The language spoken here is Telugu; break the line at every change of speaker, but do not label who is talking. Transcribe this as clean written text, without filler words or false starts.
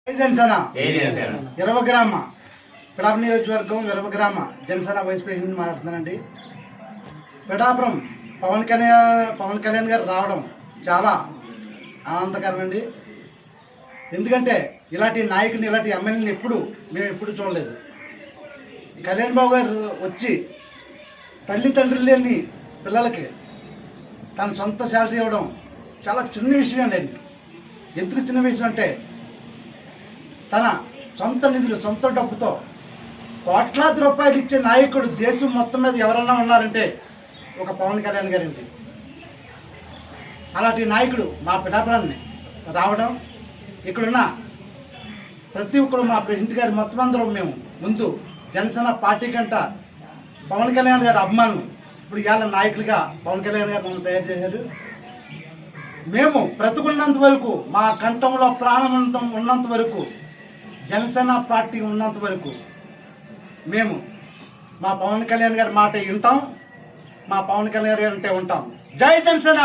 జనసేన ఇరవగ్రామ పిఠాపురం నియోజకవర్గం ఇరవగ్రామ జనసేన వైస్ ప్రెసిడెంట్ మాట్లాడుతున్నానండి. పిఠాపురం పవన్ కళ్యాణ్ గారు రావడం చాలా ఆనందకరం అండి. ఎందుకంటే ఇలాంటి నాయకుని ఇలాంటి ఎమ్మెల్యేని మేము ఎప్పుడు చూడలేదు. కళ్యాణ్ బాబు గారు వచ్చి తల్లిదండ్రులు లేని పిల్లలకి తన సొంత శాలరీ ఇవ్వడం చాలా చిన్న విషయం అండి. ఎందుకు చిన్న విషయం అంటే తన సొంత నిధులు సొంత డబ్బుతో కోట్లాది రూపాయలు ఇచ్చే నాయకుడు దేశం మొత్తం మీద ఎవరన్నా ఉన్నారంటే ఒక పవన్ కళ్యాణ్ గారండి. అలాంటి నాయకుడు మా పిఠాపురాన్ని రావడం, ఇక్కడున్న ప్రతి ఒక్కరు మా ప్రెసిడెంట్ గారి మొత్తం అందరం మేము ముందు జనసేన పార్టీ కంట పవన్ కళ్యాణ్ గారి అభిమానులు. ఇప్పుడు ఇవాళ నాయకులుగా పవన్ కళ్యాణ్ గారు మమ్మల్ని తయారు చేశారు. మేము బ్రతుకున్నంత వరకు, మా కంఠంలో ప్రాణం ఉన్నంత వరకు, జనసేన పార్టీ ఉన్నంత వరకు మేము మా పవన్ కళ్యాణ్ గారి మాట వింటాం, మా పవన్ కళ్యాణ్ గారి అంటే ఉంటాం. జై జనసేన.